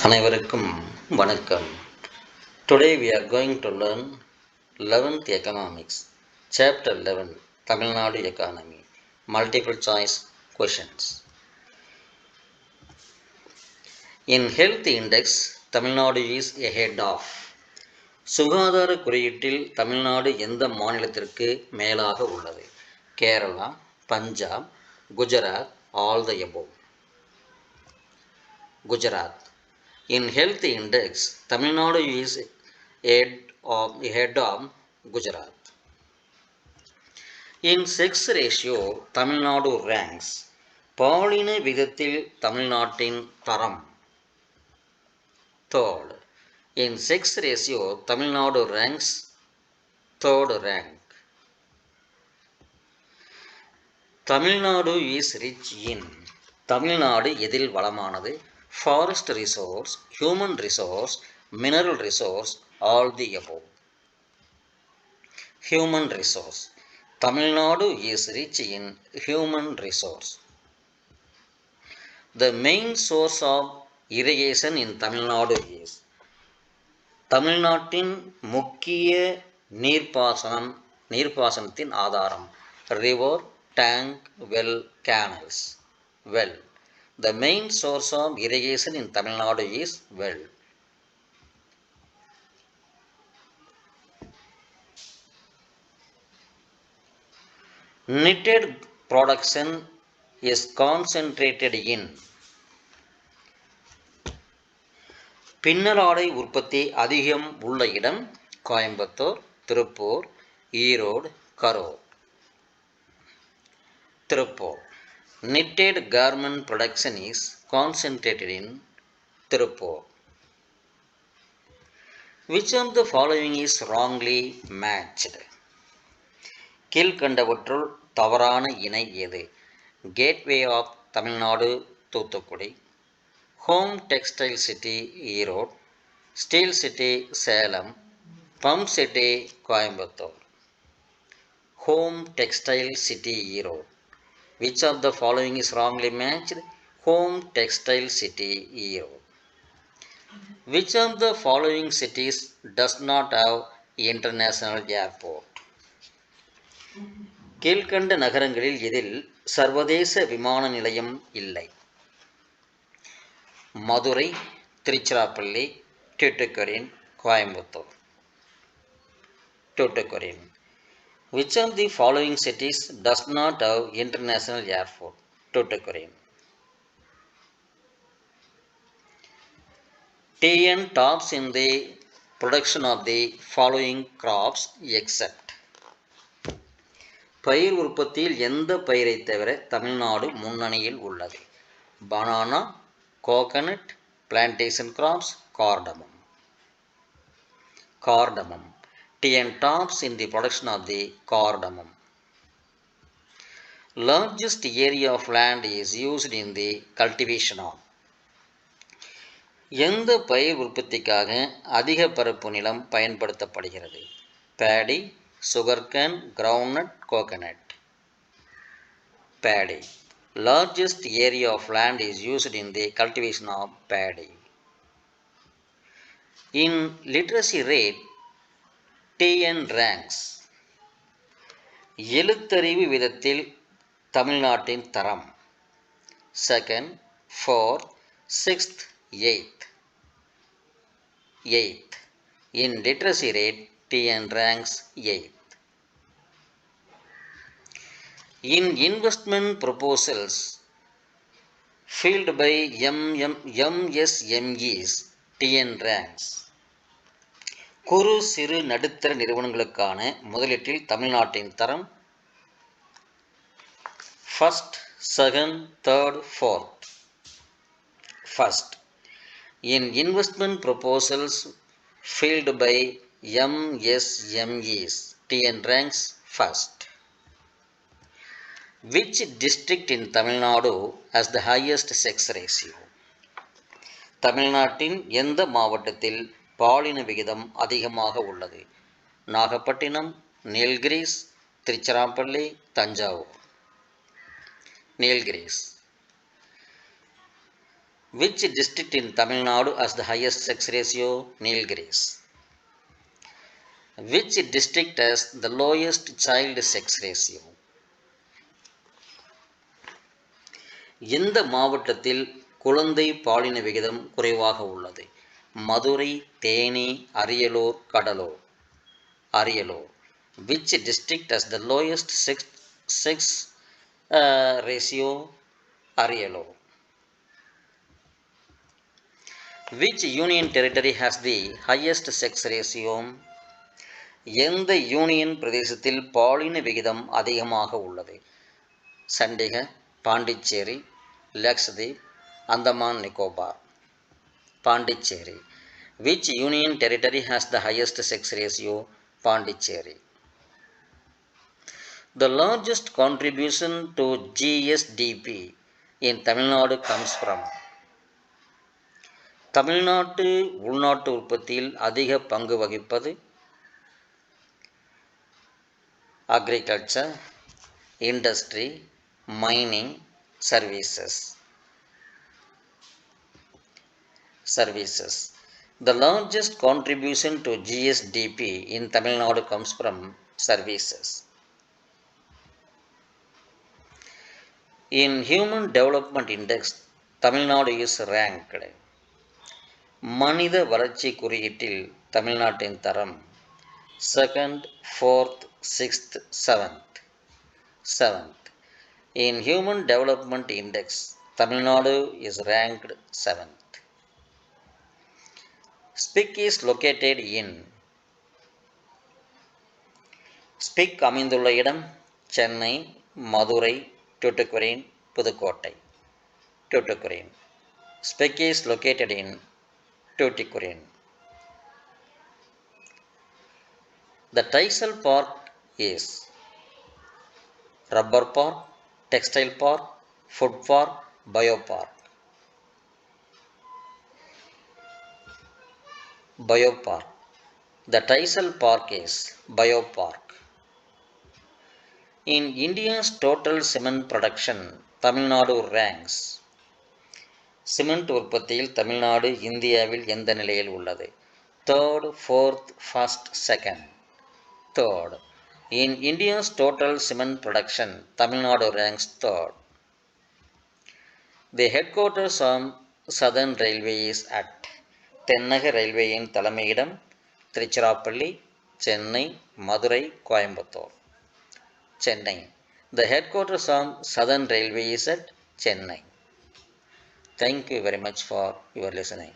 அனைவருக்கும் வணக்கம். Today we are going to learn 11th Economics, Chapter 11, Tamil Nadu Economy, Multiple Choice Questions. In Health Index, Tamil Nadu is ahead of. சுகாதார குறியீட்டில் தமிழ்நாடு எந்த மாநிலத்திற்கு மேலாக உள்ளது? Kerala, Punjab, Gujarat, all the above. Gujarat. In Health Index, Tamil Nadu is ahead of Gujarat. In sex ratio, Tamil Nadu ranks. பாலின விதத்தில் தமிழ்நாட்டின் தரம். Third. In sex ratio, Tamil Nadu ranks third rank. Tamil Nadu is rich in. Tamil Nadu எதில் வளமானது? Forest resource, human resource, mineral resource, all the above. Human resource. Tamil Nadu is rich in human resource. The main source of irrigation in Tamil Nadu is. தமிழ்நாட்டின் முக்கிய நீர்ப்பாசனத்தின் ஆதாரம் river, tank, well, canals. Well. The main source of irrigation in Tamil Nadu is well. Knitted production is concentrated in. பின்னலாடை உற்பத்தி அதிகம் உள்ள இடம் Coimbatore, Tiruppur, Erode, Karur. Tiruppur. Knitted garment production is concentrated in Tirupur. Which of the following is wrongly matched? கீழ்கண்டவற்றுள் தவறான இணை எது? Gateway of Tamil Nadu, Thoothukudi. Home Textile City, Erode. Steel City, Salem. Pump City, Coimbatore. Home Textile City, Erode. Which of the following is wrongly matched? Home Textile City, Erode. Which of the following cities does not have international airport? கீழ்கண்ட நகரங்களில் எதில் சர்வதேச விமான நிலையம் இல்லை? Madurai, Tiruchirappalli, Thoothukudi, Coimbatore. Thoothukudi. Which of the following cities does not have international airport? Tuticorin. TN tops in the production of the following crops except. பயிர் உற்பத்தியில் எந்த பயிரை தவிர தமிழ்நாடு முன்னணியில் உள்ளது? Banana, coconut, plantation graphs, cardamom. Cardamom. TN tops in the production of the cardamom. Largest area of land is used in the cultivation of. எந்த பயிர் உற்பத்திக்காக அதிக பரப்பு நிலம் பயன்படுத்தப்படுகிறது? paddy, sugarcane, groundnut, coconut. Paddy. Largest area of land is used in the cultivation of paddy. In literacy rate, TN ranks. எழுத்தறிவு விதத்தில் தமிழ்நாட்டின் தரம். Second, fourth, sixth, eighth. In literacy rate, TN ranks 8th. In investment proposals filled by MSMEs, TN ranks. குறு சிறு நடுத்தர நிறுவனங்களுக்கான முதலீட்டில் தமிழ்நாட்டின் தரம். First, second, third, fourth. First. In investment proposals filled by MSMEs, TN ranks first. Which district in Tamil Nadu has the highest sex ratio? தமிழ்நாட்டின் எந்த மாவட்டத்தில் பாலின விகிதம் அதிகமாக உள்ளது? Nagapattinam, Nilgiris, Tiruchirappalli, Thanjavur. Nilgiris. Which district in Tamil Nadu has the highest sex ratio? Nilgiris. Which district has the lowest child sex ratio? எந்த மாவட்டத்தில் குழந்தை பாலின விகிதம் குறைவாக உள்ளது? Madurai, Theni, Ariyalur, Cuddalore. Ariyalur. Which district has the lowest sex ratio? Ariyalur. Which union territory has the highest sex ratio? எந்த union பிரதேசத்தில் பாலின விகிதம் அதிகமாக உள்ளது? Chandigarh, Pondicherry, Lakshadweep, Andaman Nicobar. Pondicherry. Which union territory has the highest sex ratio? Pondicherry. The largest contribution to GSDP in Tamil Nadu comes from. தமிழ்நாட்டு உள்நாட்டு உற்பத்தியில் அதிக பங்கு வகிப்பது? Agriculture, industry, mining, services. The largest contribution to GSDP in Tamil Nadu comes from services. In Human Development Index, Tamil Nadu is ranked. மனித வளர்ச்சி குறியீட்டில் தமிழ்நாட்டின் தரம் 2nd, 4th, 6th, 7th. In Human Development Index, Tamil Nadu is ranked 7th. SPIC is located in. SPIC அமைந்துள்ள இடம் Chennai, Madurai, Thoothukudi, Pudukkottai. Thoothukudi. SPIC is located in Tuticorin. The Taisal Park is Rubber Park, Textile Park, Food Park, Biopark. Biopark. The Taisal Park is Biopark. In India's total cement production, Tamil Nadu ranks. Cement உற்பத்தியில் தமிழ்நாடு இந்தியாவில் எந்த நிலையில் உள்ளது? 3rd, 4th, 1st, 2nd. 3rd. In India's total cement production, Tamil Nadu ranks 3rd. The headquarters of Southern Railway is at. தென்னக ரயில்வேயின் தலைமையிடம் Tiruchirappalli, Chennai, Madurai, Coimbatore. Chennai. The headquarters of Southern Railway is at Chennai. Thank you very much for your listening.